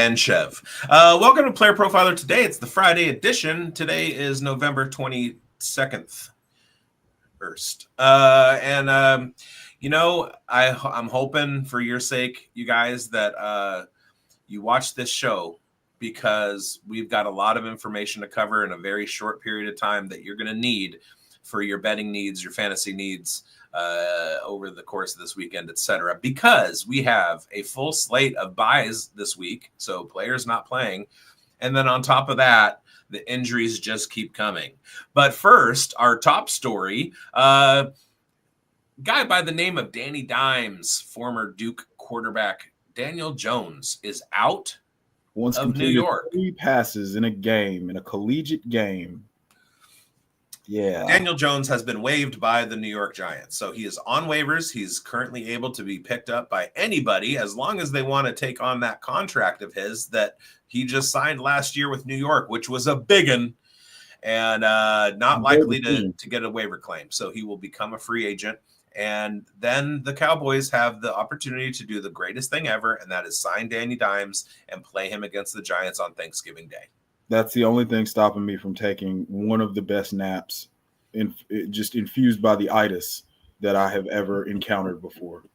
and Chev. Welcome to Player Profiler today. It's the Friday edition. Today is November 22nd. I'm hoping for your sake, you guys, that you watch this show because we've got a lot of information to cover in a very short period of time that you're going to need for your betting needs, your fantasy needs, over the course of this weekend, etc. Because we have a full slate of buys this week, so players not playing. And then on top of that, the injuries just keep coming. But first, our top story, guy by the name of Danny Dimes, former Duke quarterback Daniel Jones, is out of New York. 3 passes in a game, in a collegiate game. Yeah. Daniel Jones has been waived by the New York Giants. So he is on waivers. He's currently able to be picked up by anybody as long as they want to take on that contract of his that he just signed last year with New York, which was a big one and not likely to get a waiver claim. So he will become a free agent. And then the Cowboys have the opportunity to do the greatest thing ever, and that is sign Danny Dimes and play him against the Giants on Thanksgiving Day. That's the only thing stopping me from taking one of the best naps just infused by the itis that I have ever encountered before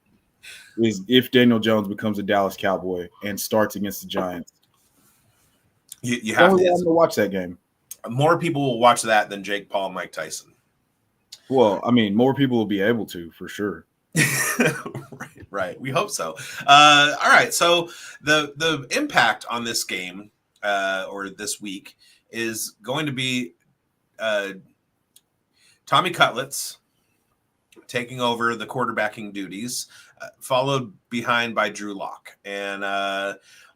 is if Daniel Jones becomes a Dallas Cowboy and starts against the Giants. You have to watch that game. More people will watch that than Jake Paul, Mike Tyson. Well, I mean, more people will be able to, for sure. Right. We hope so. All right. So the impact on this game or this week is going to be Tommy Cutlets taking over the quarterbacking duties, followed behind by Drew Lock. And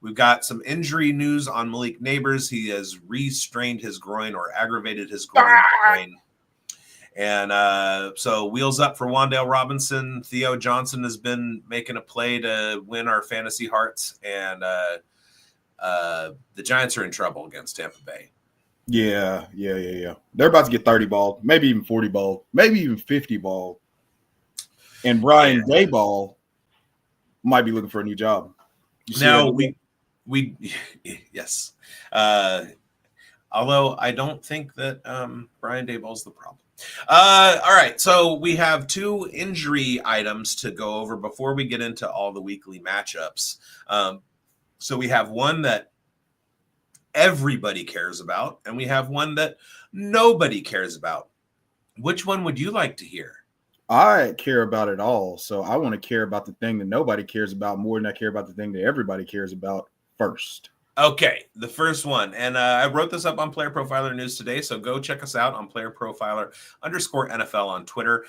we've got some injury news on Malik Neighbors. He has re-strained his groin or aggravated his groin. And so wheels up for Wan'Dale Robinson. Theo Johnson has been making a play to win our fantasy hearts. And the Giants are in trouble against Tampa Bay. Yeah. They're about to get 30 ball, maybe even 40 ball, maybe even 50 ball. And Brian Daboll might be looking for a new job. Now we yes. Although I don't think that Brian Daboll's the problem. All right, so we have 2 injury items to go over before we get into all the weekly matchups. So we have one that everybody cares about, and we have one that nobody cares about. Which one would you like to hear? I care about it all, so I want to care about the thing that nobody cares about more than I care about the thing that everybody cares about first. Okay, the first one, and I wrote this up on Player Profiler News today, so go check us out on Player Profiler _NFL on Twitter.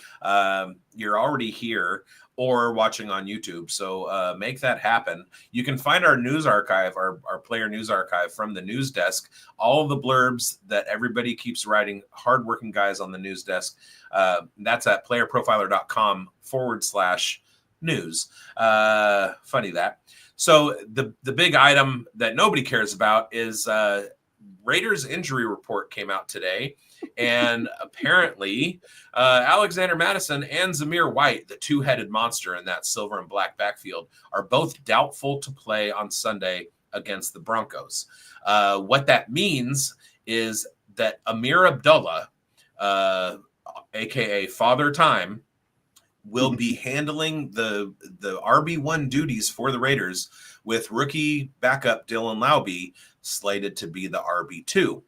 You're already here or watching on YouTube, so make that happen. You can find our news archive, our player news archive from the news desk, all of the blurbs that everybody keeps writing, hardworking guys on the news desk. That's at playerprofiler.com/news. Funny that. So the big item that nobody cares about is Raiders injury report came out today. And apparently Alexander Mattison and Zamir White, the 2-headed monster in that silver and black backfield, are both doubtful to play on Sunday against the Broncos. What that means is that Amir Abdullah, a.k.a. Father Time, will be handling the RB1 duties for the Raiders with rookie backup Dylan Laube slated to be the RB2.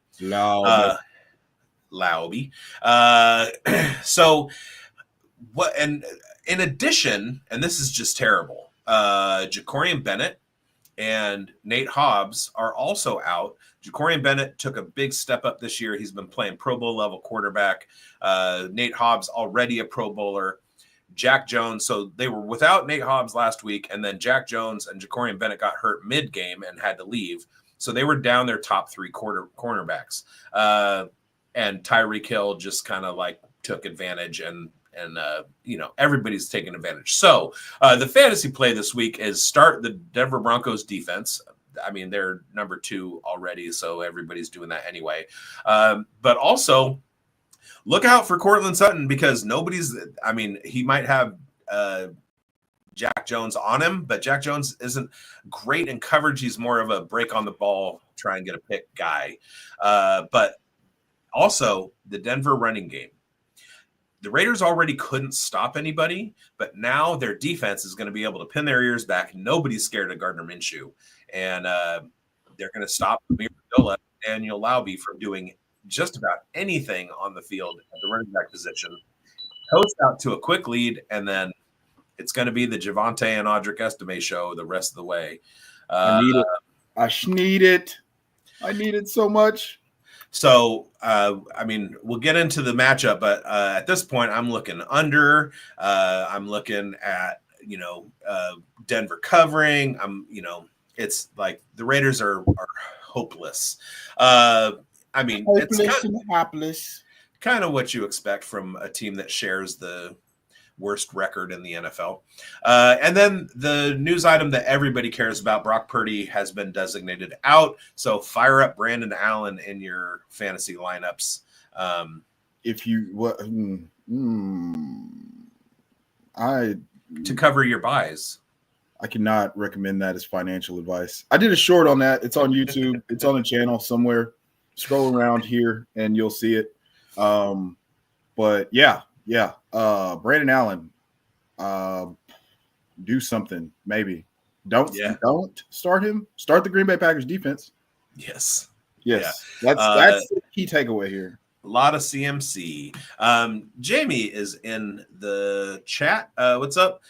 Laube. So what? And in addition, and this is just terrible, Jacorian Bennett and Nate Hobbs are also out. Jacorian Bennett took a big step up this year. He's been playing Pro Bowl level quarterback. Nate Hobbs already a Pro Bowler. Jack Jones. So they were without Nate Hobbs last week, and then Jack Jones and Jacorian Bennett got hurt mid-game and had to leave. So they were down their top 3 cornerbacks. And Tyreek Hill just kind of like took advantage and everybody's taking advantage. So the fantasy play this week is start the Denver Broncos defense. I mean, they're number 2 already, so everybody's doing that anyway. But also look out for Courtland Sutton because he might have Jack Jones on him, but Jack Jones isn't great in coverage. He's more of a break on the ball, try and get a pick guy. But also the Denver running game. The Raiders already couldn't stop anybody, but now their defense is going to be able to pin their ears back. Nobody's scared of Gardner Minshew. And they're going to stop Amir Abdullah and Daniel Lauby from doing just about anything on the field at the running back position. Coast out to a quick lead, and then it's going to be the Javonte and Audric Estime show the rest of the way. I need it. I need it. I need it so much. So, I mean, we'll get into the matchup, but at this point, I'm looking under. I'm looking at, Denver covering. It's like the Raiders are hopeless. I mean, hopeless it's and hapless. Kind of what you expect from a team that shares the worst record in the NFL. And then the news item that everybody cares about, Brock Purdy has been designated out. So fire up Brandon Allen in your fantasy lineups. If you to cover your buys. I cannot recommend that as financial advice. I did a short on that. It's on YouTube. It's on the channel somewhere. Scroll around here and you'll see it. But yeah. Brandon Allen, do something. Maybe don't start him. Start the Green Bay Packers defense. Yes. Yeah. That's the key takeaway here. A lot of CMC. Jamie is in the chat. What's up,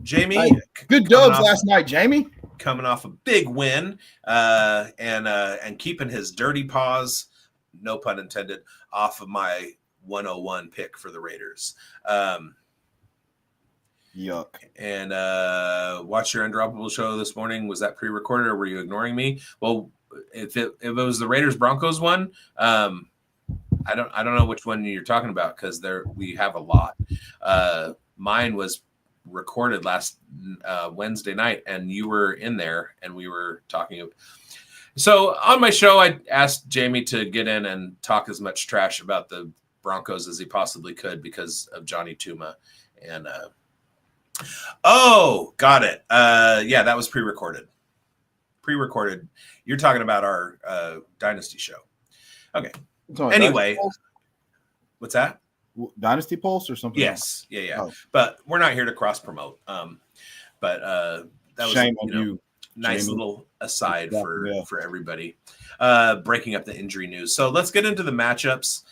Jamie? Hey, good dubs last night, Jamie. Coming off a big win, and keeping his dirty paws, no pun intended, off of my 101 pick for the Raiders. Yuck. And watch your Undroppable show this morning. Was that pre-recorded or were you ignoring me? Well, if it was the Raiders Broncos one, I don't know which one you're talking about because we have a lot. Mine was recorded last Wednesday night, and you were in there, and we were talking. So on my show, I asked Jamie to get in and talk as much trash about the Broncos as he possibly could because of Johnny Tuma. And got it. Yeah, that was pre-recorded. You're talking about our Dynasty show. Okay. Anyway, what's that? Dynasty Pulse or something? Yes. Yeah. Oh. But we're not here to cross promote. But that was shame on you. Nice little aside for everybody. Breaking up the injury news. So let's get into the matchups.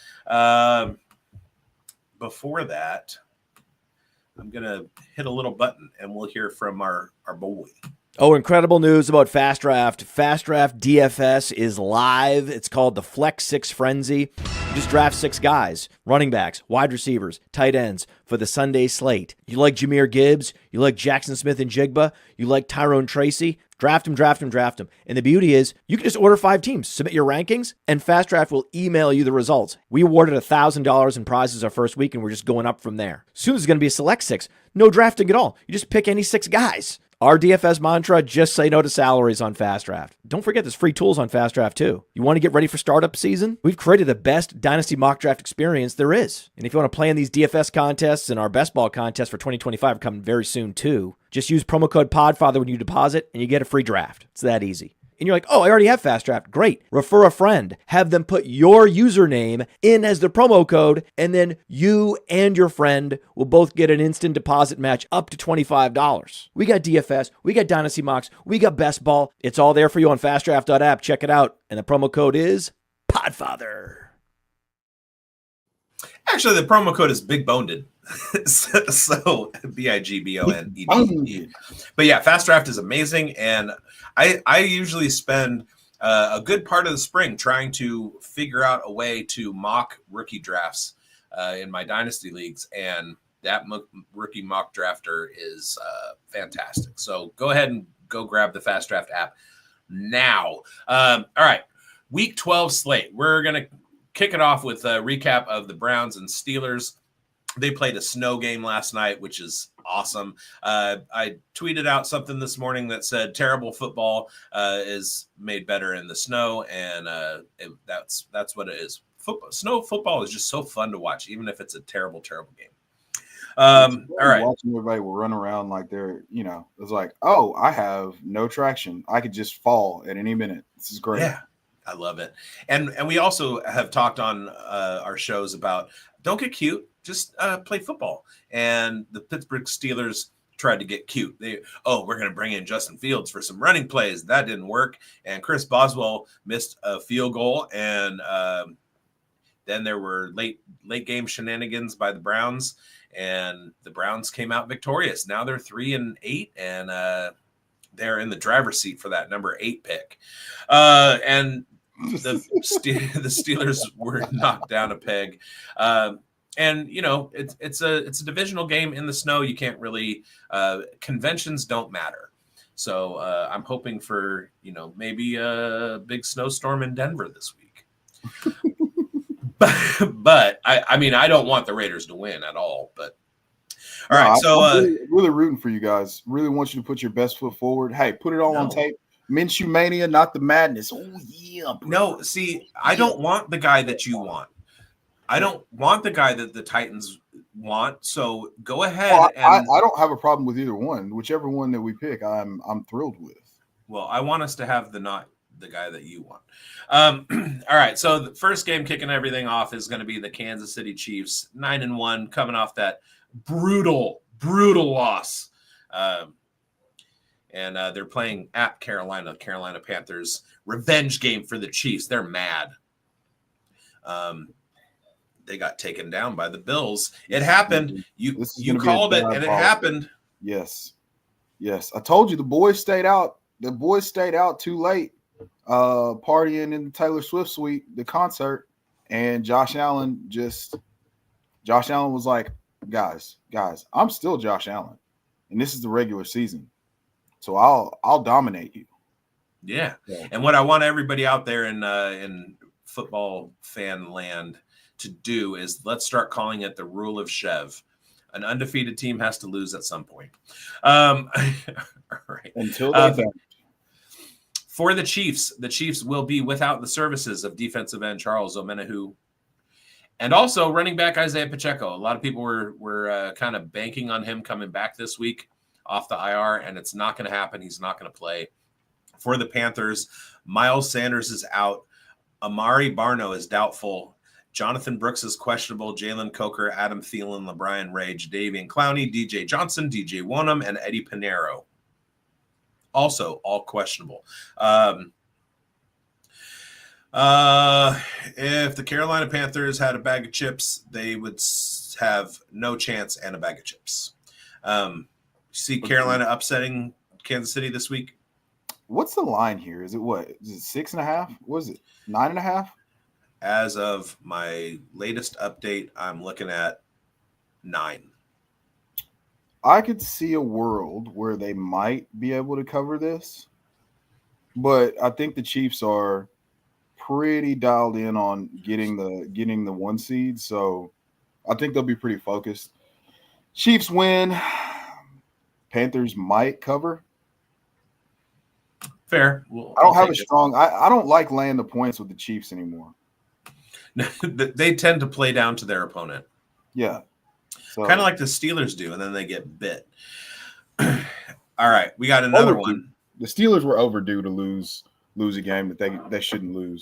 Before that, I'm gonna hit a little button and we'll hear from our boy. Oh, incredible news about Fast Draft. Fast Draft DFS is live. It's called the Flex 6 Frenzy. You just draft 6 guys, running backs, wide receivers, tight ends for the Sunday slate. You like Jahmyr Gibbs? You like Jackson Smith and Jigba? You like Tyrone Tracy? Draft him. And the beauty is you can just order 5 teams, submit your rankings, and Fast Draft will email you the results. We awarded $1,000 in prizes our first week, and we're just going up from there. Soon there's going to be a select 6. No drafting at all. You just pick any 6 guys. Our DFS mantra, just say no to salaries on Fast Draft. Don't forget there's free tools on Fast Draft too. You want to get ready for startup season? We've created the best Dynasty mock draft experience there is. And if you want to play in these DFS contests and our best ball contest for 2025 are coming very soon too, just use promo code PODFATHER when you deposit and you get a free draft. It's that easy. And you're like, oh, I already have Fast Draft. Great. Refer a friend. Have them put your username in as the promo code, and then you and your friend will both get an instant deposit match up to $25. We got DFS. We got Dynasty Mocks. We got Best Ball. It's all there for you on fastdraft.app. Check it out. And the promo code is PODFATHER. Actually, the promo code is Big Boned. So BIGBONED. But yeah, Fast Draft is amazing, and I usually spend a good part of the spring trying to figure out a way to mock rookie drafts in my dynasty leagues, and that rookie mock drafter is fantastic. So go ahead and go grab the Fast Draft app now. All right, Week 12 slate. We're gonna kick it off with a recap of the Browns and Steelers. They played a snow game last night, which is awesome. I tweeted out something this morning that said terrible football is made better in the snow, and that's what it is. Snow football is just so fun to watch, even if it's a terrible, terrible game. All right. Watching everybody will run around like they're, it's like, oh, I have no traction. I could just fall at any minute. This is great. Yeah, I love it. And we also have talked on our shows about don't get cute, just play football. And the Pittsburgh Steelers tried to get cute. We're going to bring in Justin Fields for some running plays. That didn't work. And Chris Boswell missed a field goal. And then there were late game shenanigans by the Browns, and the Browns came out victorious. Now they're 3-8, and they're in the driver's seat for that number 8 pick. And the Steelers were knocked down a peg. And it's a divisional game in the snow. You can't really conventions don't matter. So I'm hoping for maybe a big snowstorm in Denver this week. but I mean I don't want the Raiders to win at all. But all right, so I'm really rooting for you guys. Really want you to put your best foot forward. Hey, put it all on tape. Minshew mania, not the madness. Oh yeah. Bro. No, see, I don't want the guy that you want. I don't want the guy that the Titans want. So go ahead. Well, I don't have a problem with either one. Whichever one that we pick, I'm thrilled with. Well, I want us to have not the guy that you want. All right. So the first game kicking everything off is going to be the Kansas City Chiefs, 9-1, coming off that brutal loss. And they're playing at Carolina Panthers. Revenge game for the Chiefs. They're mad. They got taken down by the Bills. It happened. You called it, and it happened. Yes. I told you the boys stayed out. The boys stayed out too late, partying in the Taylor Swift suite, the concert, and Josh Allen was like, guys, I'm still Josh Allen, and this is the regular season, so I'll dominate you. Yeah. And what I want everybody out there in football fan land to do is let's start calling it the rule of Chev. An undefeated team has to lose at some point. All right. Until they don't. For the Chiefs will be without the services of defensive end Charles Omenihu and also running back Isaiah Pacheco. A lot of people were kind of banking on him coming back this week off the IR, and it's not going to happen. He's not going to play. For the Panthers, Miles Sanders is out. Amari Barno is doubtful. Jonathan Brooks is questionable. Jalen Coker, Adam Thielen, LeBron Ray, Davian Clowney, DJ Johnson, DJ Wonham, and Eddie Pinheiro. Also, all questionable. If the Carolina Panthers had a bag of chips, they would have no chance and a bag of chips. See Carolina upsetting Kansas City this week? What's the line here? Is it what? Is it 6.5? What is it? 9.5? As of my latest update, I'm looking at 9. I could see a world where they might be able to cover this, but I think the Chiefs are pretty dialed in on getting the 1 seed, so I think they'll be pretty focused. Chiefs win. Panthers might cover. Fair. I don't have a strong. I don't like laying the points with the Chiefs anymore. They tend to play down to their opponent. Yeah. So, kind of like the Steelers do, and then they get bit. All right, we got another one. The Steelers were overdue to lose a game that they shouldn't lose.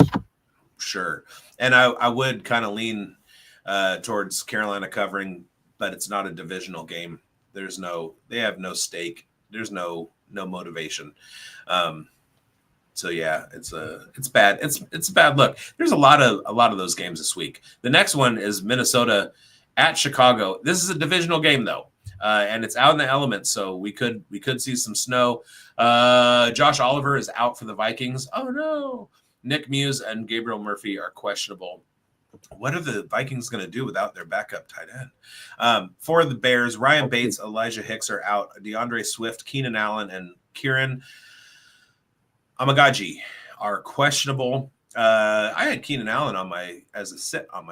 Sure, and I would kind of lean towards Carolina covering, but it's not a divisional game. They have no stake. There's no motivation. So yeah, it's bad. It's a bad look. There's a lot of those games this week. The next one is Minnesota at Chicago. This is a divisional game though, and it's out in the elements, so we could see some snow. Josh Oliver is out for the Vikings. Oh no! Nick Muse and Gabriel Murphy are questionable. What are the Vikings going to do without their backup tight end? For the Bears, Ryan Bates, Elijah Hicks are out. DeAndre Swift, Keenan Allen, and Kieran Amagaji are questionable. I had Keenan Allen on my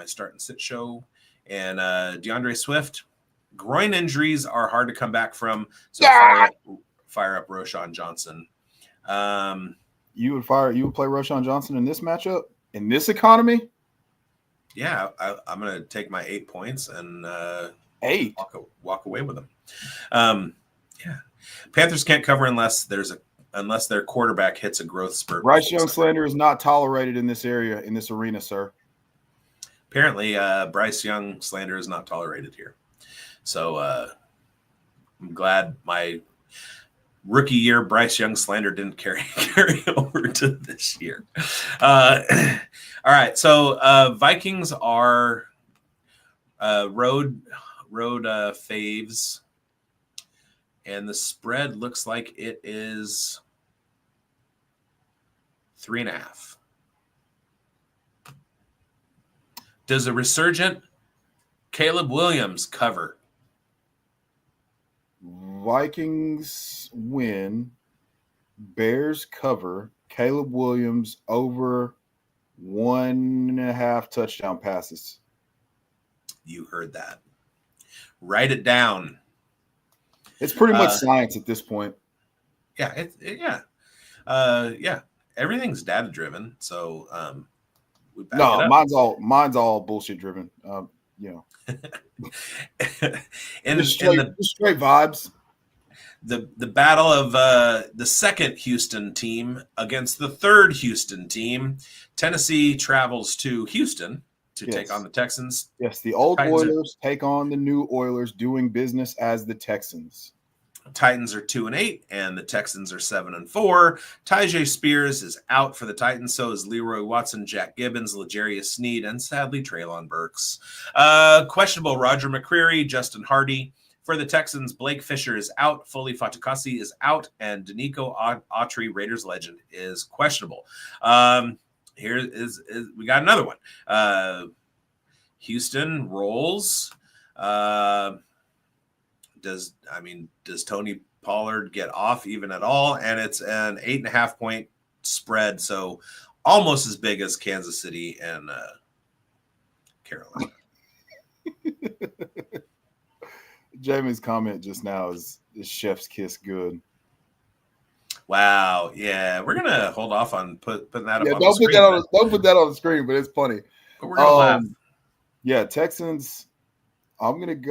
start and sit show, and DeAndre Swift. Groin injuries are hard to come back from, so fire up Roschon Johnson. You would play Roschon Johnson in this matchup in this economy? Yeah, I'm going to take my 8 points and 8. walk away with them. Yeah, Panthers can't cover unless their quarterback hits a growth spurt. Bryce Young slander is not tolerated in this area, in this arena, sir. Apparently, Bryce Young slander is not tolerated here. So I'm glad my rookie year Bryce Young slander didn't carry over to this year. All right, so Vikings are road faves, and the spread looks like it is 3.5. Does a resurgent Caleb Williams cover? Vikings win. Bears cover. Caleb Williams over 1.5 touchdown passes. You heard that. Write it down. It's pretty much science at this point. Yeah, yeah. Everything's data driven, so we back it up. mine's all bullshit driven. And straight vibes. The battle of the second Houston team against the third Houston team. Tennessee travels to Houston to take on the Texans. Yes, the old Oilers take on the new Oilers, doing business as the Texans. Titans are 2-8, and the Texans are 7-4. Tyjae Spears is out for the Titans. So is Leroy Watson, Jack Gibbons, L'Jarius Sneed, and sadly Treylon Burks. Questionable Roger McCreary, Justin Hardy. For the Texans, Blake Fisher is out. Foley Fatukasi is out, and Danico Autry, Raiders legend, is questionable. Here is we got another one. Houston rolls. Does Tony Pollard get off even at all? And it's an 8.5 point spread, so almost as big as Kansas City and Carolina. Jamie's comment just now is chef's kiss good. Wow, yeah, we're gonna hold off on putting that up. Yeah, don't put that on the screen, but it's funny. But we're gonna laugh. Yeah, Texans. I'd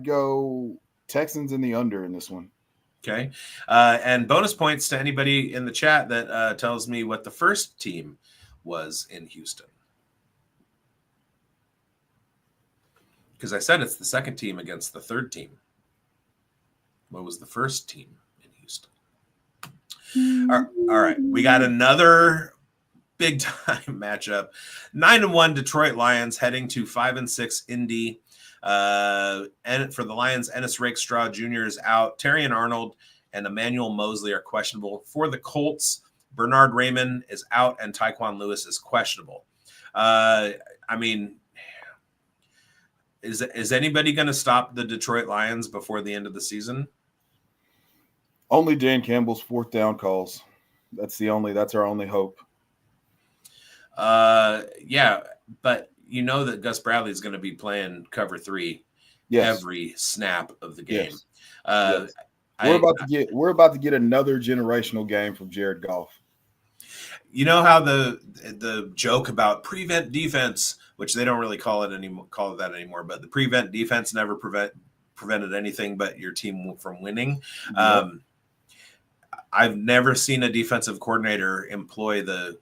go Texans in the under in this one. Okay, and bonus points to anybody in the chat that tells me what the first team was in Houston. Because I said it's the second team against the third team. What was the first team in Houston? All right. We got another big time matchup. 9-1 Detroit Lions heading to 5-6 Indy. And for the Lions, Ennis Rakestraw Jr. is out. Terrion Arnold and Emmanuel Mosley are questionable. For the Colts, Bernard Raymond is out and Tyquan Lewis is questionable. Is anybody going to stop the Detroit Lions before the end of the season? Only Dan Campbell's fourth down calls. That's our only hope. Yeah, but you know that Gus Bradley is going to be playing cover 3 every snap of the game. Yes. We're about to get another generational game from Jared Goff. You know how the joke about prevent defense, which they don't really call it that anymore, but the prevent defense never prevented anything but your team from winning. Yep. I've never seen a defensive coordinator employ the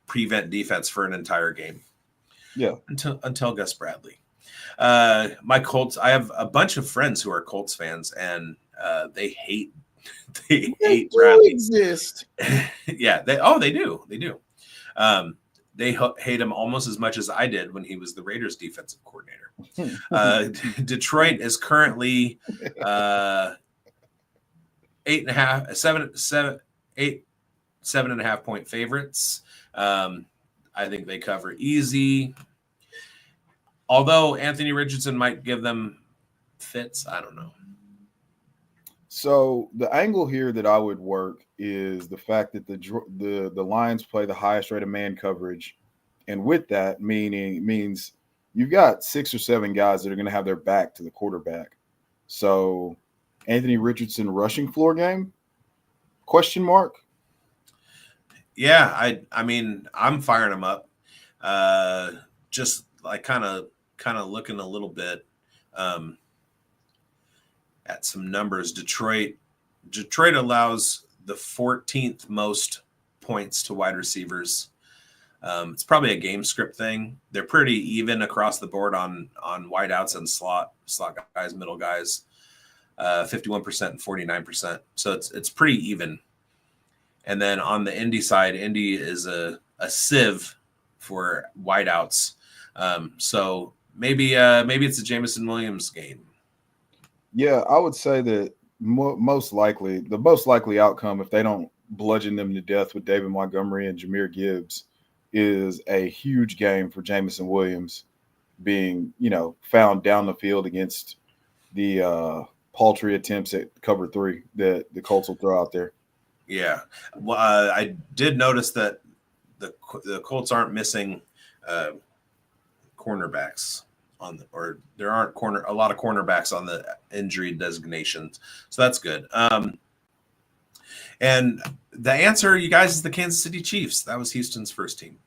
prevent defense for an entire game. Yeah. Until Gus Bradley. My Colts, I have a bunch of friends who are Colts fans, and they hate Bradley. Exist. Yeah, they do. They hate him almost as much as I did when he was the Raiders defensive coordinator. Detroit is currently 7.5 point favorites. I think they cover easy. Although Anthony Richardson might give them fits, I don't know. So the angle here that I would work is the fact that the Lions play the highest rate of man coverage, and with that means you've got 6 or 7 guys that are going to have their back to the quarterback. So Anthony Richardson rushing floor game? Question mark. Yeah, I mean I'm firing him up. Just like kind of kind of looking a little bit at some numbers. Detroit allows the 14th most points to wide receivers. It's probably a game script thing. They're pretty even across the board on wideouts and slot guys, middle guys, 51% and 49%. So it's pretty even. And then on the Indy side, Indy is a sieve for wideouts. So maybe it's a Jameson Williams game. Yeah, I would say that the most likely outcome, if they don't bludgeon them to death with David Montgomery and Jahmyr Gibbs, is a huge game for Jameson Williams being, found down the field against the paltry attempts at cover 3 that the Colts will throw out there. Yeah. Well, I did notice that the Colts aren't missing cornerbacks there aren't a lot of cornerbacks on the injury designations. So that's good. And the answer, you guys, is the Kansas City Chiefs. That was Houston's first team.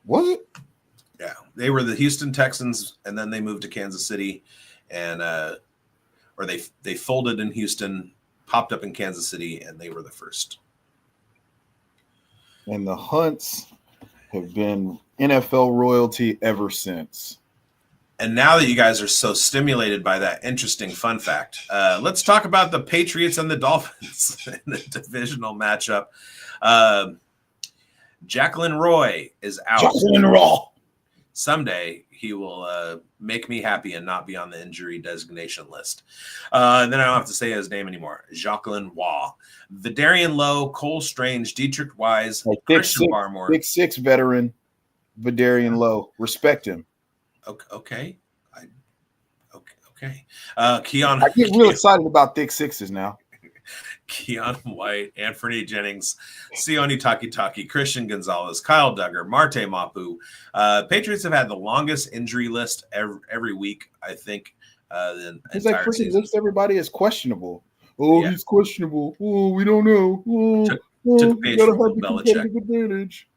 Was it? Yeah. They were the Houston Texans, and then they moved to Kansas City, and or they folded in Houston, popped up in Kansas City, and they were the first. And the Hunts have been NFL royalty ever since. And now that you guys are so stimulated by that interesting fun fact, let's talk about the Patriots and the Dolphins in the divisional matchup. Jacqueline Roy is out. Jacqueline Roy. Someday he will make me happy and not be on the injury designation list. Then I don't have to say his name anymore. Jacqueline Waugh. Vidarian Lowe, Cole Strange, Dietrich Wise, Christian Barmore. 6'6" veteran, Vidarian Lowe. Respect him. Okay. Keon. I get real excited about thick sixes now. Keon White, Anthony Jennings, Sione Takitaki, Christian Gonzalez, Kyle Duggar, Marte Mapu. Patriots have had the longest injury list every week, I think. The He's like freaking lists everybody as questionable. Oh, yeah. He's questionable. Oh, we don't know. Took a page from Bill Belichick. Advantage.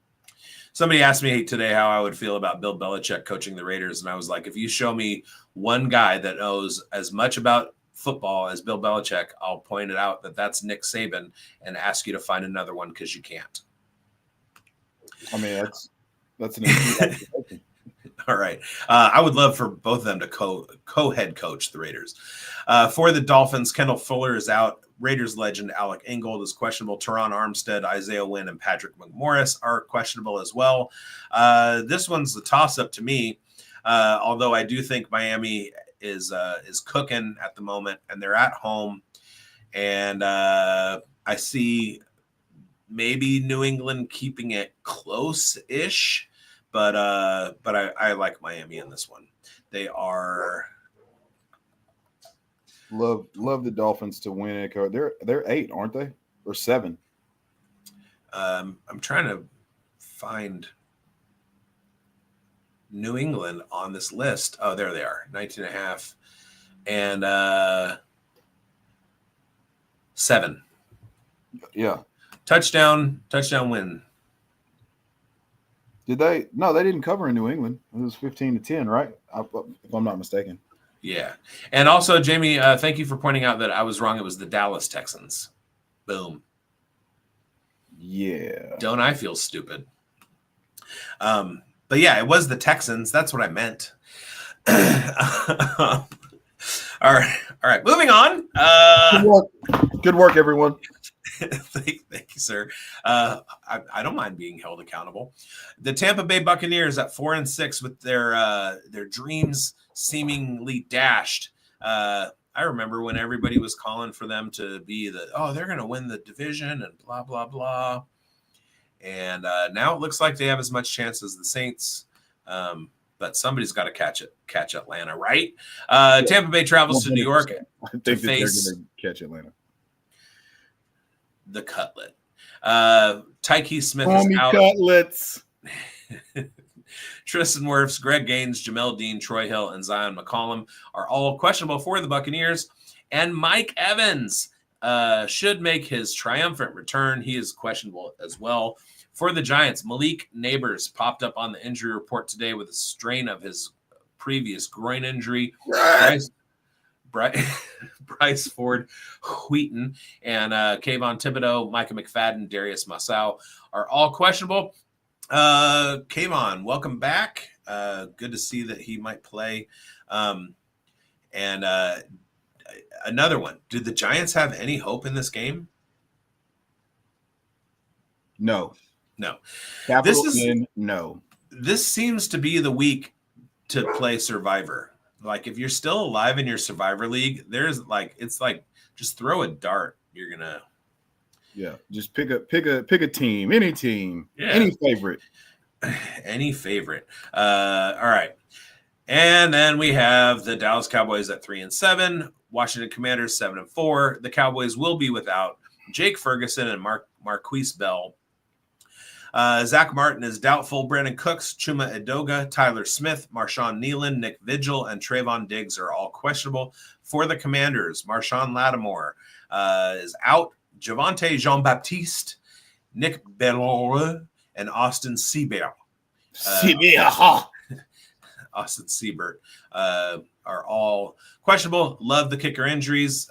Somebody asked me today how I would feel about Bill Belichick coaching the Raiders, and I was like, if you show me one guy that knows as much about football as Bill Belichick, I'll point it out that's Nick Saban and ask you to find another one because you can't. I mean, that's an All right. I would love for both of them to co-head coach the Raiders. For the Dolphins, Kendall Fuller is out. Raiders legend Alec Ingold is questionable. Teron Armstead, Isaiah Wynn, and Patrick McMorris are questionable as well. This one's a toss-up to me, although I do think Miami is cooking at the moment, and they're at home. And I see maybe New England keeping it close-ish. But I like Miami in this one. They are love the Dolphins to win it. They're 8, aren't they? Or 7? I'm trying to find New England on this list. Oh, there they are, 19.5 and 7. Yeah. Touchdown win. Did they? No, they didn't cover in New England. It was 15-10, right? If I'm not mistaken. Yeah. And also, Jamie, thank you for pointing out that I was wrong. It was the Dallas Texans. Boom. Yeah. Don't I feel stupid? But yeah, it was the Texans. That's what I meant. All right. Moving on. Good work, everyone. Thank you, sir. I don't mind being held accountable. The Tampa Bay Buccaneers at 4-6 with their dreams seemingly dashed. I remember when everybody was calling for them to be they're going to win the division and blah, blah, blah. And now it looks like they have as much chance as the Saints. But somebody's got to catch Atlanta, right? Tampa Bay travels to New York to face they're going to catch Atlanta. The Cutlet. Tyke Smith is out. Cutlets. Tristan Wirfs, Greg Gaines, Jamel Dean, Troy Hill, and Zion McCollum are all questionable for the Buccaneers. And Mike Evans should make his triumphant return. He is questionable as well. For the Giants, Malik Neighbors popped up on the injury report today with a strain of his previous groin injury. Bryce Ford Wheaton and Kayvon Thibodeau, Micah McFadden, Darius Masao are all questionable. Kayvon, welcome back. Good to see that he might play. And another one. Did the Giants have any hope in this game? No. This is no. This seems to be the week to play Survivor. Like if you're still alive in your Survivor League, it's like just throw a dart. You're gonna just pick a team, any team, any favorite. All right. And then we have the Dallas Cowboys at 3-7, Washington Commanders 7-4. The Cowboys will be without Jake Ferguson and Marquise Bell. Zach Martin is doubtful. Brandon Cooks, Chuma Edoga, Tyler Smith, Marshawn Nealon, Nick Vigil, and Trayvon Diggs are all questionable. For the Commanders, Marshawn Lattimore is out. Javonte Jean-Baptiste, Nick Bellore, and Austin Seibert. Austin Seibert are all questionable. Love the kicker injuries.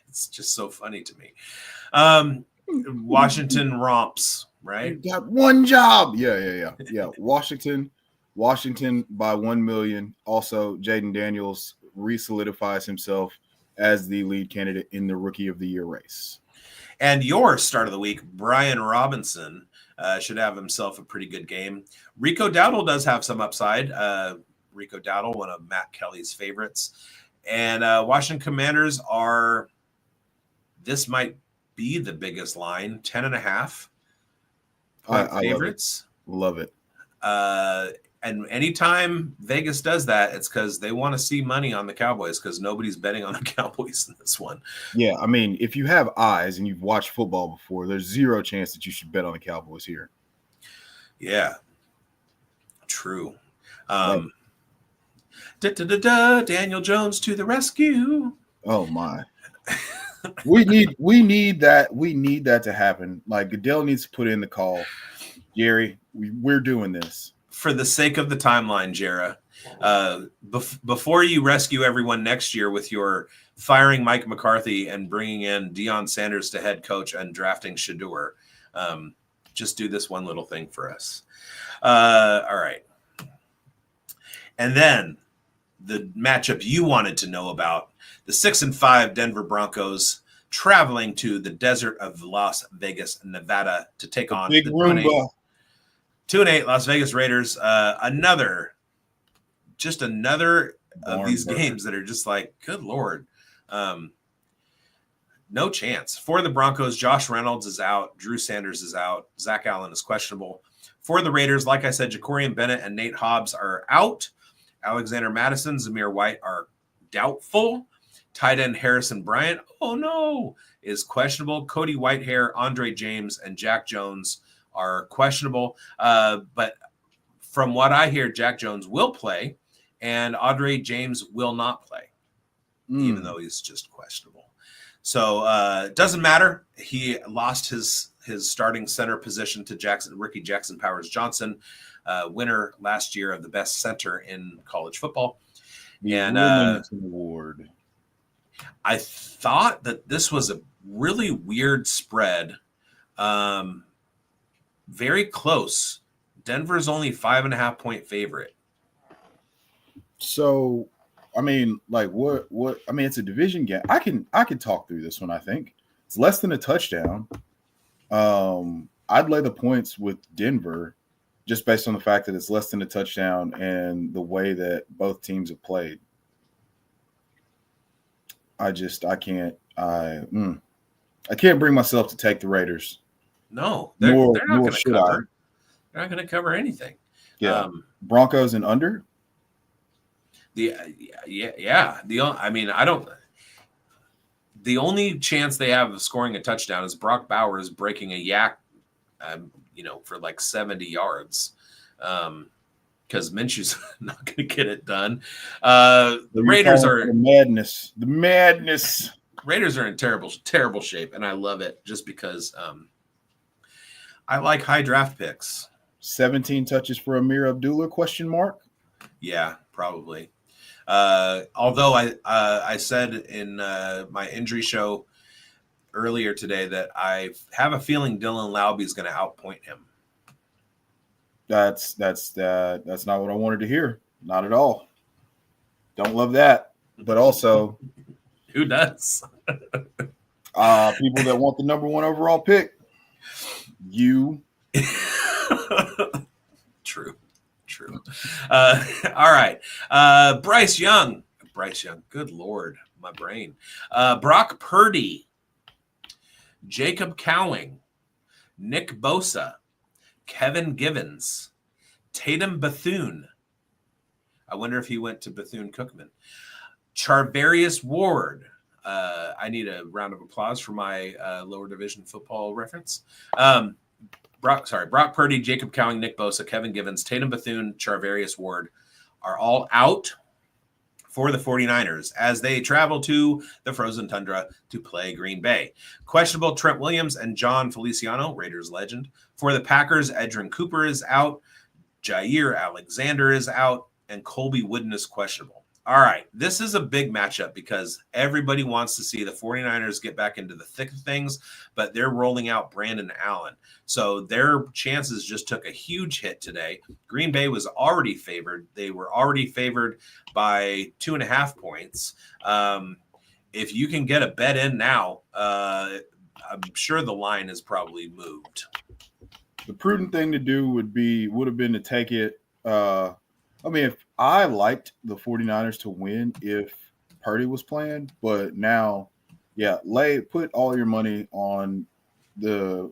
It's just so funny to me. Washington romps, right? You got one job. Yeah. Washington by 1 million. Also, Jaden Daniels re-solidifies himself as the lead candidate in the Rookie of the Year race. And your start of the week, Brian Robinson, should have himself a pretty good game. Rico Dowdle does have some upside. Rico Dowdle, one of Matt Kelly's favorites. And Washington Commanders this might be the biggest line, 10.5 favorites. Love it. And anytime Vegas does that, it's because they want to see money on the Cowboys because nobody's betting on the Cowboys in this one. Yeah, I mean, if you have eyes and you've watched football before, there's zero chance that you should bet on the Cowboys here. Yeah, true. Daniel Jones to the rescue. Oh my. we need that to happen. Like Goodell needs to put in the call. Jerry, we're doing this. For the sake of the timeline, Jera, before you rescue everyone next year with your firing Mike McCarthy and bringing in Deion Sanders to head coach and drafting Shedeur, just do this one little thing for us. All right. And then the matchup you wanted to know about, the 6-5 Denver Broncos traveling to the desert of Las Vegas, Nevada to take on Big the Roomba. 2-8 Las Vegas Raiders. Another of these games that are just like, good Lord. No chance. For the Broncos, Josh Reynolds is out. Drew Sanders is out. Zach Allen is questionable. For the Raiders, like I said, Jacorian Bennett and Nate Hobbs are out. Alexander Madison, Zamir White are doubtful. Tight end Harrison Bryant, oh no, is questionable. Cody Whitehair, Andre James, and Jack Jones are questionable. But from what I hear, Jack Jones will play, and Andre James will not play, even though he's just questionable. So it doesn't matter. He lost his starting center position to rookie Jackson Powers Johnson, winner last year of the best center in college football. And award. I thought that this was a really weird spread. Very close. Denver's only 5.5 point favorite. So, I mean, like what I mean, it's a division game. I can talk through this one. I think it's less than a touchdown. I'd lay the points with Denver just based on the fact that it's less than a touchdown and the way that both teams have played. I can't bring myself to take the Raiders. No, they're not going to cover. They're not going to cover anything. Yeah, Broncos and under. The only chance they have of scoring a touchdown is Brock Bowers breaking a yak, for like 70 yards. Because Minshew's not going to get it done. The Raiders are the madness. Raiders are in terrible shape, and I love it just because I like high draft picks. 17 touches for Amir Abdullah? Question mark. Yeah, probably. Although I said in my injury show earlier today that I have a feeling Dylan Laube is going to outpoint him. That's not what I wanted to hear. Not at all. Don't love that. But also, who does? People that want the number 1 overall pick. You. True. All right. Bryce Young. Good Lord, my brain. Brock Purdy. Jacob Cowing. Nick Bosa. Kevin Givens. Tatum Bethune. I wonder if he went to Bethune-Cookman. Charvarius Ward. I need a round of applause for my lower division football reference. Brock Purdy, Jacob Cowing, Nick Bosa, Kevin Givens, Tatum Bethune, Charvarius Ward are all out for the 49ers as they travel to the frozen tundra to play Green Bay. Questionable Trent Williams and John Feliciano, Raiders legend. For the Packers, Edrin Cooper is out, Jair Alexander is out, and Colby Wooden is questionable. All right, this is a big matchup because everybody wants to see the 49ers get back into the thick of things, but they're rolling out Brandon Allen. So their chances just took a huge hit today. Green Bay was already favored. They were already favored by 2.5 points. If you can get a bet in now, I'm sure the line is probably moved. The prudent thing to do would have been to take it. If I liked the 49ers to win if Purdy was playing, but now, put all your money on the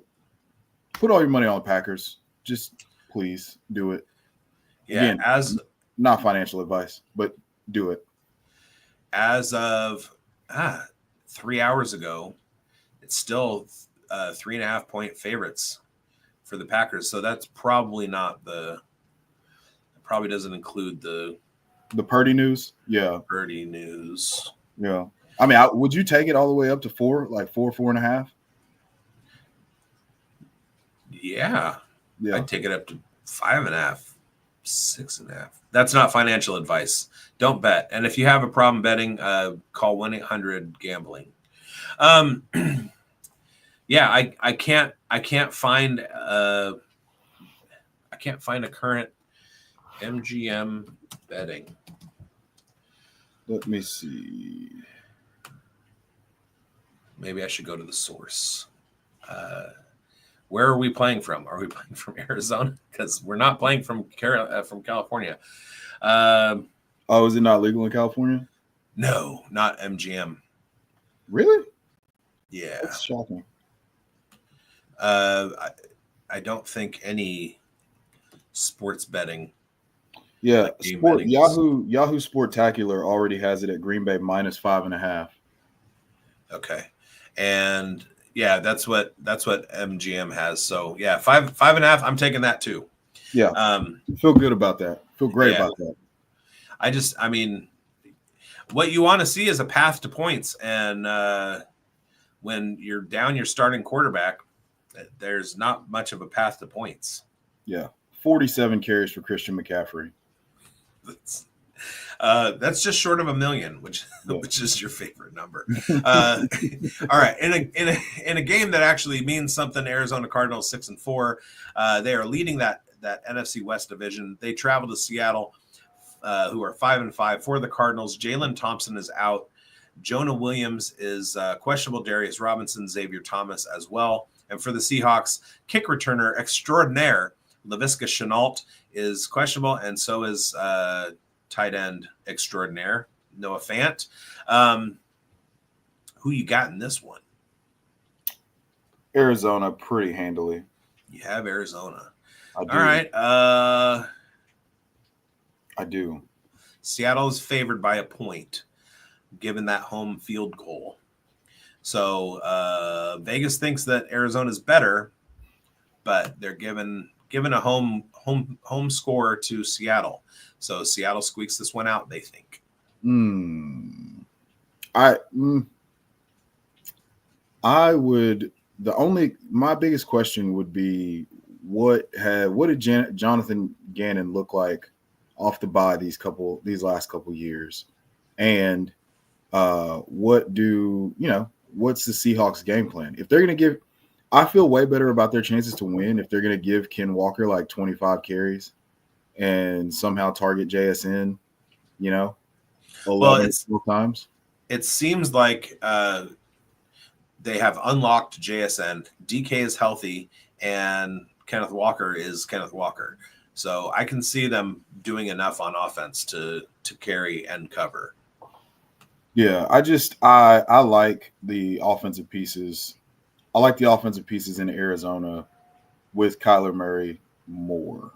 Packers. Just please do it. Yeah, again, not financial advice, but do it. As of 3 hours ago, it's still 3.5 point favorites for the Packers. So that's probably not probably doesn't include the Purdy news. Yeah. Purdy news. Yeah. Would you take it all the way up to 4, like 4.5? Yeah. I'd take it up to 5.5, 6.5. That's not financial advice. Don't bet. And if you have a problem betting, call 1-800-GAMBLING. I can't find a current MGM betting. Let me see. Maybe I should go to the source. Where are we playing from? Are we playing from Arizona? Because we're not playing from California. Is it not legal in California? No, not MGM. Really? Yeah. That's shocking. I don't think any sports betting. Yeah, Yahoo Sportacular already has it at Green Bay -5.5. Okay, and that's what MGM has. So 5.5. I'm taking that too. Yeah, feel good about that. Feel great about that. What you want to see is a path to points, and when you're down your starting quarterback, there's not much of a path to points. Yeah, 47 carries for Christian McCaffrey. That's just short of 1 million, which is your favorite number. All right, in a game that actually means something, Arizona Cardinals 6-4. They are leading that NFC West division. They travel to Seattle, who are 5-5. For the Cardinals, Jalen Thompson is out. Jonah Williams is questionable. Darius Robinson, Xavier Thomas as well. And for the Seahawks, kick returner extraordinaire Laviska Shenault is questionable, and so is tight end extraordinaire Noah Fant. Who you got in this one? Arizona pretty handily. You have Arizona. I do. All right. I do. Seattle is favored by a point, given that home field goal. So Vegas thinks that Arizona is better, but they're given a home score to Seattle. So Seattle squeaks this one out, they think. My biggest question would be what did Jonathan Gannon look like off the bye these last couple years, and what's the Seahawks game plan if they're going to give. I feel way better about their chances to win if they're going to give Ken Walker like 25 carries and somehow target JSN, 11 times. It seems like they have unlocked JSN. DK is healthy, and Kenneth Walker is Kenneth Walker. So I can see them doing enough on offense to carry and cover. Yeah, I like the offensive pieces. I like the offensive pieces in Arizona with Kyler Murray more.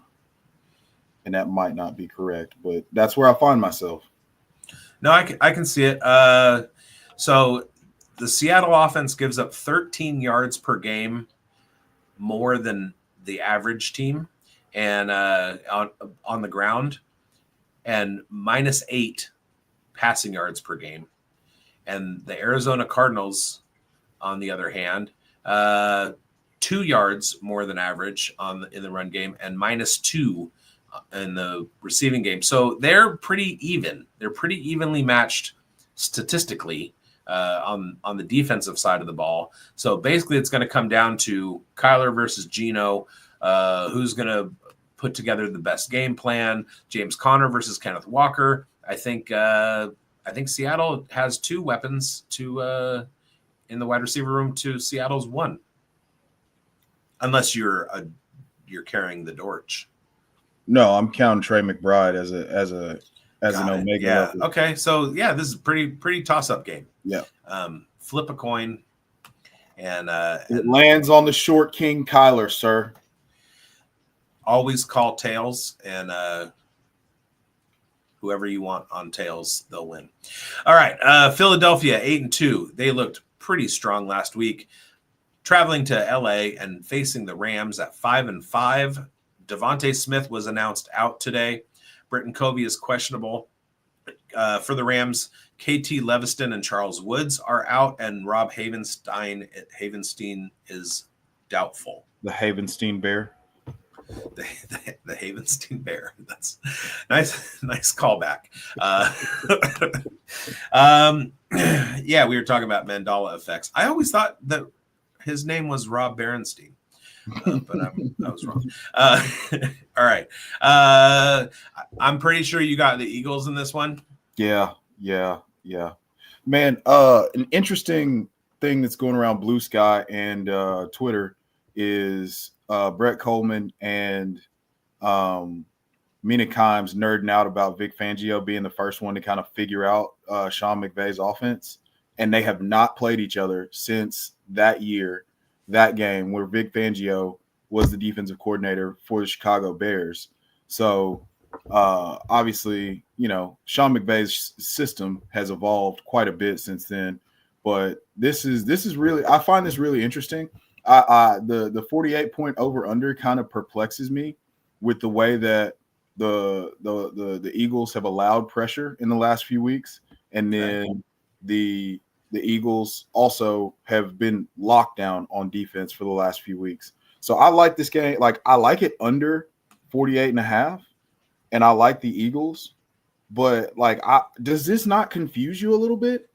And that might not be correct, but that's where I find myself. No, I can see it. So the Seattle offense gives up 13 yards per game more than the average team, and on the ground, and -8 passing yards per game. And the Arizona Cardinals, on the other hand, 2 yards more than average in the run game, and -2 in the receiving game. So they're pretty even. They're pretty evenly matched statistically on the defensive side of the ball. So basically it's going to come down to Kyler versus Geno, who's going to put together the best game plan. James Conner versus Kenneth Walker. I think Seattle has 2 weapons in the wide receiver room to Seattle's 1. Unless you're carrying the Dortch. No, I'm counting Trey McBride as an omega. Yeah. Level. Okay. So yeah, this is pretty toss-up game. Yeah. Flip a coin, and it lands on the short king Kyler, sir. Always call tails, and whoever you want on tails, they'll win. All right. Philadelphia 8-2. They looked pretty strong last week, traveling to LA and facing the Rams at 5-5. Devontae Smith was announced out today. Britton Covey is questionable for the Rams. KT Leviston and Charles Woods are out, and Rob Havenstein is doubtful. The Havenstein Bear. The Havenstein Bear. That's nice callback. Yeah, we were talking about Mandela effects. I always thought that his name was Rob Berenstein. But I was wrong. All right. I'm pretty sure you got the Eagles in this one. Yeah. Man, an interesting thing that's going around Blue Sky and Twitter is Brett Coleman and Mina Kimes nerding out about Vic Fangio being the first one to kind of figure out Sean McVay's offense. And they have not played each other since that game where Vic Fangio was the defensive coordinator for the Chicago Bears. So obviously, Sean McVay's system has evolved quite a bit since then. But this is really, I find this really interesting. The 48-point over/under kind of perplexes me with the way that the Eagles have allowed pressure in the last few weeks, and then the Eagles also have been locked down on defense for the last few weeks. So I like this game. Like, I like it under 48.5, and I like the Eagles. But does this not confuse you a little bit?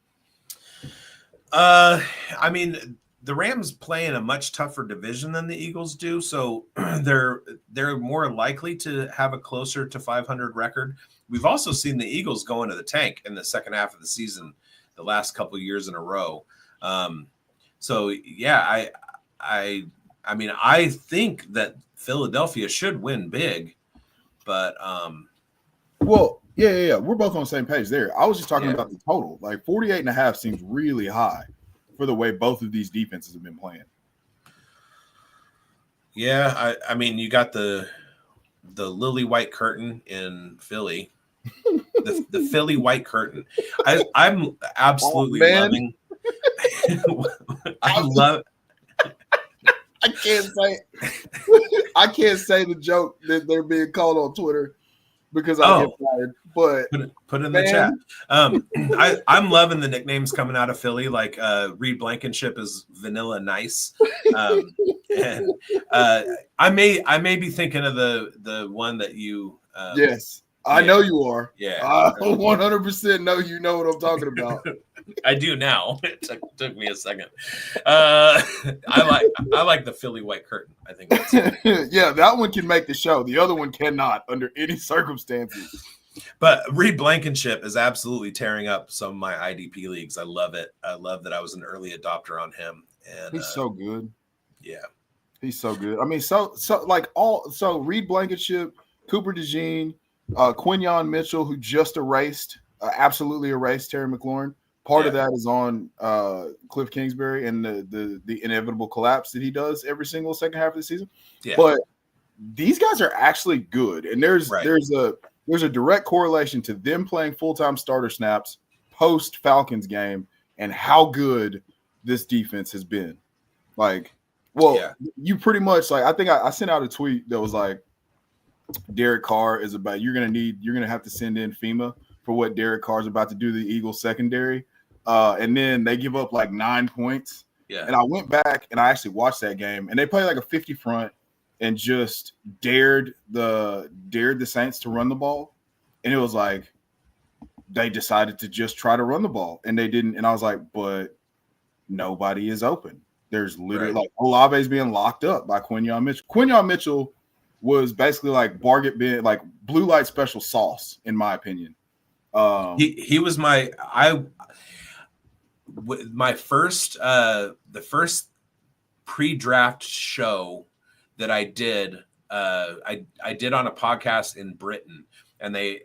I mean, the Rams play in a much tougher division than the Eagles do, so they're more likely to have a closer to 500 record. We've also seen the Eagles go into the tank in the second half of the season the last couple of years in a row. So yeah, I mean, I think that Philadelphia should win big, but well, yeah, we're both on the same page there. I was just talking about the total. Like 48.5 seems really high for the way both of these defenses have been playing. Yeah, I mean, you got the lily white curtain in Philly. The Philly white curtain. I'm absolutely loving. I love. I can't say the joke that they're being called on Twitter. because I get Oh, fired. But put it in the chat. I'm loving the nicknames coming out of Philly. Like Reed Blankenship is Vanilla Nice, and I may be thinking of the one that you. yes, I know you are. Yeah, I 100% know you know what I'm talking about. I do now. It took me a second. I like the Philly white curtain. I think that's yeah, that one can make the show. The other one cannot under any circumstances. But Reed Blankenship is absolutely tearing up some of my IDP leagues. I love it. I love that I was an early adopter on him. And He's so good. Yeah. He's so good. I mean, so Reed Blankenship, Cooper DeJean, Quinyon Mitchell, who just absolutely erased Terry McLaurin. Part of that is on Cliff Kingsbury and the inevitable collapse that he does every single second half of the season. Yeah. But these guys are actually good, and there's a direct correlation to them playing full-time starter snaps post Falcons game and how good this defense has been. Like, you pretty much I think I sent out a tweet that was like, Derek Carr is about you're gonna have to send in FEMA for what Derek Carr is about to do to the Eagles secondary. And then they give up like 9 points. Yeah. And I went back and I actually watched that game, and they played like a 50 front and just dared the Saints to run the ball. And it was like they decided to just try to run the ball, and they didn't. And I was like, but nobody is open. There's literally like Olave's being locked up by Quinyon Mitchell. Quinyon Mitchell was basically like Bargett like blue light special sauce, in my opinion. He was my first the first pre-draft show that I did. I did on a podcast in Britain, we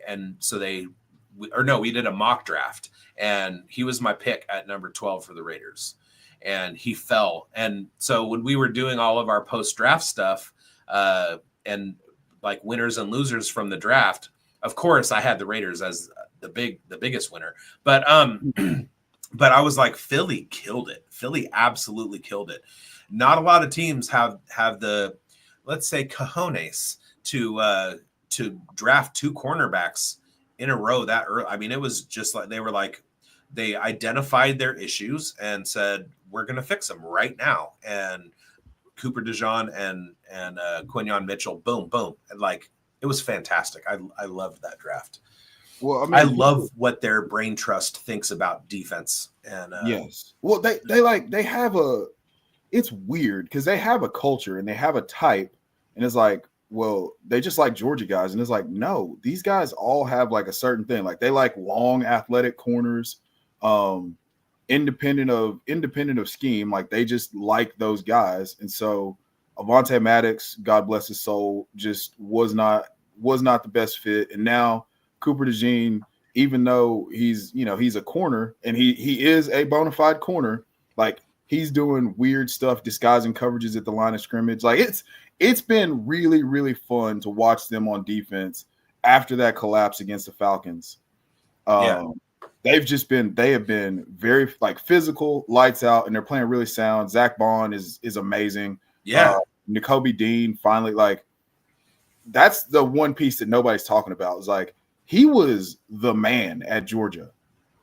did a mock draft, and he was my pick at number 12 for the Raiders, and he fell. And so when we were doing all of our post-draft stuff, and like winners and losers from the draft, of course I had the Raiders as the biggest winner, but but I was like, Philly killed it. Philly absolutely killed it. Not a lot of teams have the, let's say, cojones to draft 2 cornerbacks in a row that early. I mean, it was just like they identified their issues and said, we're going to fix them right now. And Cooper DeJean and Quinyon Mitchell, boom, boom. And like, it was fantastic. I loved that draft. Well, I mean, I love what their brain trust thinks about defense. And yes. Well, they have it's weird because they have a culture and they have a type, and it's like, well, they just like Georgia guys. And it's like, no, these guys all have like a certain thing. Like they like long athletic corners, independent of scheme. Like they just like those guys. And so Avonte Maddox, God bless his soul, just was not the best fit. And now Cooper DeJean, even though he's a corner and he is a bona fide corner, like he's doing weird stuff, disguising coverages at the line of scrimmage. Like it's been really, really fun to watch them on defense after that collapse against the Falcons. They have been very like physical, lights out, and they're playing really sound. Zach Bond is amazing. Yeah. Nakobe Dean finally, like, that's the one piece that nobody's talking about. Is like he was the man at Georgia,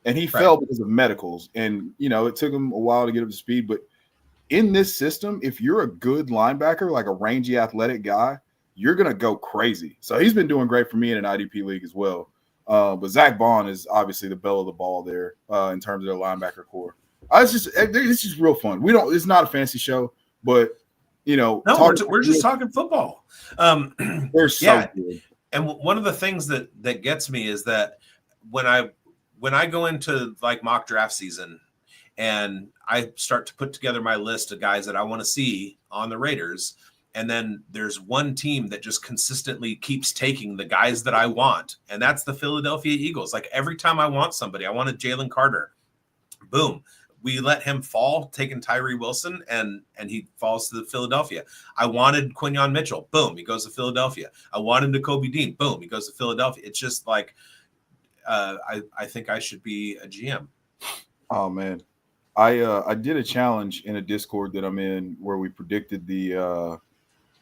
and he fell because of medicals. And it took him a while to get up to speed. But in this system, if you're a good linebacker, like a rangy, athletic guy, you're gonna go crazy. So he's been doing great for me in an IDP league as well. But Zach Bond is obviously the belle of the ball there in terms of their linebacker core. It's just real fun. It's not a fancy show, but we're just talking football. They're so good. And one of the things that gets me is that when I go into like mock draft season and I start to put together my list of guys that I want to see on the Raiders, and then there's one team that just consistently keeps taking the guys that I want, and that's the Philadelphia Eagles. Like every time I want somebody, I wanted Jalen Carter. Boom. We let him fall, taking Tyree Wilson, and he falls to the Philadelphia. I wanted Quinyon Mitchell. Boom, he goes to Philadelphia. I wanted Nakobe Dean. Boom, he goes to Philadelphia. It's just like I think I should be a GM. Oh man, I did a challenge in a Discord that I'm in where we predicted the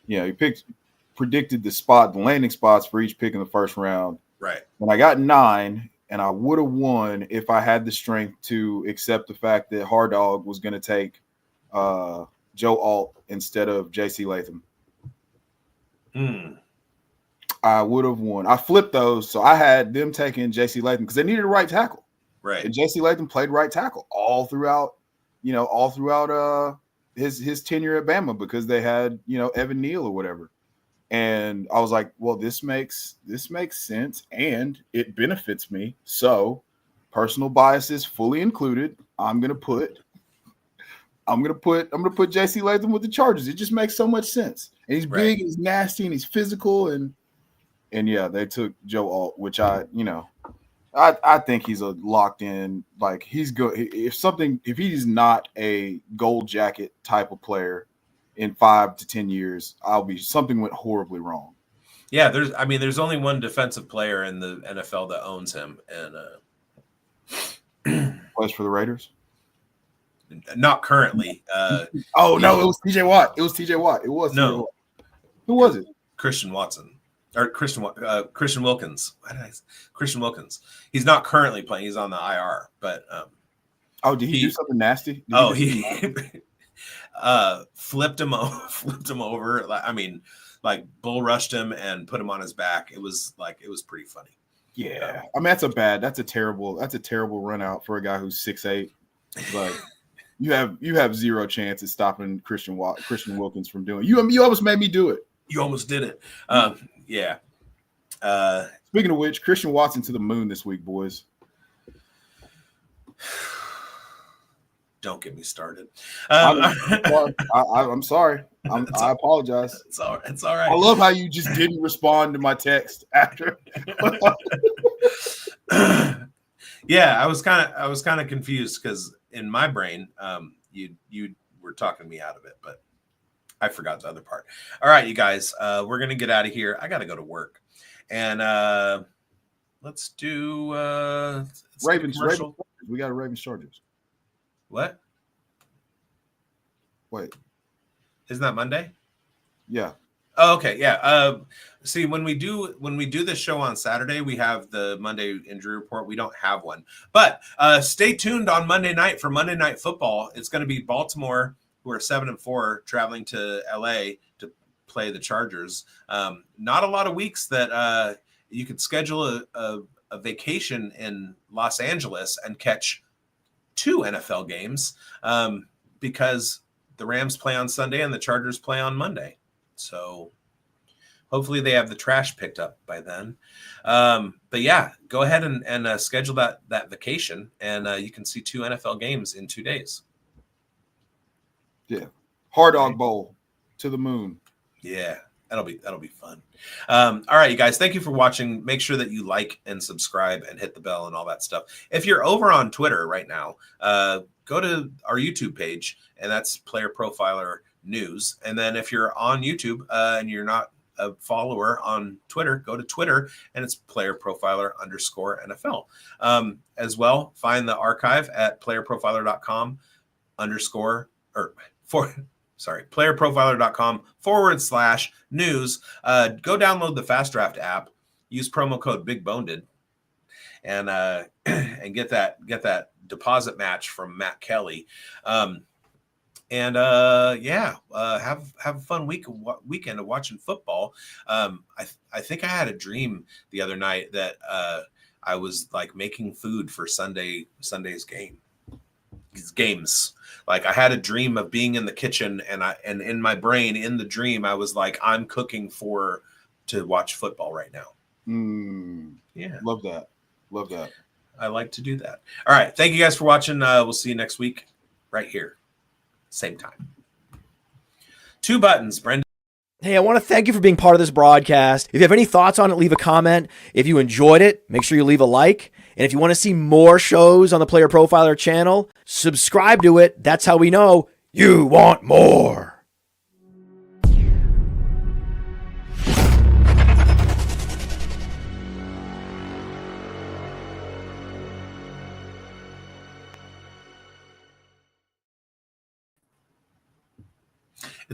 you picked predicted the landing spots for each pick in the first round. Right. And I got 9, and I would have won if I had the strength to accept the fact that Hard Dog was going to take Joe Alt instead of J.C. Latham. I would have won. I flipped those, so I had them taking J.C. Latham because they needed a right tackle. Right. And J.C. Latham played right tackle all throughout his tenure at Bama because they had, Evan Neal or whatever. And I was like, well, this makes sense and it benefits me. So personal biases fully included. I'm gonna put J.C. Latham with the Chargers. It just makes so much sense. And he's big, he's nasty, and he's physical, and yeah, they took Joe Alt, which I think he's a locked in, like he's good. If he's not a gold jacket type of player in 5 to 10 years, something went horribly wrong. Yeah, there's only one defensive player in the NFL that owns him, and plays for the Raiders. Not currently. No, it was TJ Watt. It was TJ Watt. It was no. TJ Watt. Who was it? Christian Watson. Or Christian Wilkins. Why did I say Christian Wilkins? He's not currently playing. He's on the IR. But did he do something nasty? He flipped him over. I mean, like bull rushed him and put him on his back. It was pretty funny. Yeah, I mean that's a terrible run out for a guy who's 6'8". Like you have zero chance at stopping Christian Wilkins from doing. You almost made me do it. You almost did it. Yeah. Speaking of which, Christian Watson to the moon this week, boys. Don't get me started. I'm sorry. I apologize. It's all right. I love how you just didn't respond to my text after. Yeah, I was kind of confused because in my brain, you were talking me out of it, but I forgot the other part. All right, you guys, we're gonna get out of here. I gotta go to work, and let's do Ravens. We got a Ravens Chargers. What? Wait, isn't that Monday? Yeah. Oh, okay. Yeah. See, when we do this show on Saturday, we have the Monday injury report. We don't have one, but stay tuned on Monday night for Monday Night Football. It's going to be Baltimore, who are 7-4, traveling to LA to play the Chargers. Not a lot of weeks that you could schedule a vacation in Los Angeles and catch 2 NFL games because the Rams play on Sunday and the Chargers play on Monday. So hopefully they have the trash picked up by then. But yeah, go ahead and schedule that vacation, and you can see 2 NFL games in 2 days. Yeah. Hard Dog Bowl to the moon. Yeah, that'll be fun. All right, you guys, thank you for watching. Make sure that you like and subscribe and hit the bell and all that stuff. If you're over on Twitter right now, go to our YouTube page, and that's Player Profiler News. And then if you're on YouTube and you're not a follower on Twitter, go to Twitter, and it's Player Profiler _NFL. As well, find the archive at playerprofiler.com playerprofiler.com/news. Go download the Fast Draft app, use promo code BigBoned, and get that deposit match from Matt Kelly. Have a fun weekend of watching football. I think I had a dream the other night that I was like making food for Sunday's games. Like I had a dream of being in the kitchen, and in my brain, in the dream, I was like, I'm cooking to watch football right now. Yeah. Love that. I like to do that. All right. Thank you guys for watching. We'll see you next week right here. Same time. 2 buttons, Brendan. Hey, I want to thank you for being part of this broadcast. If you have any thoughts on it, leave a comment. If you enjoyed it, make sure you leave a like. And if you want to see more shows on the Player Profiler channel, subscribe to it. That's how we know you want more.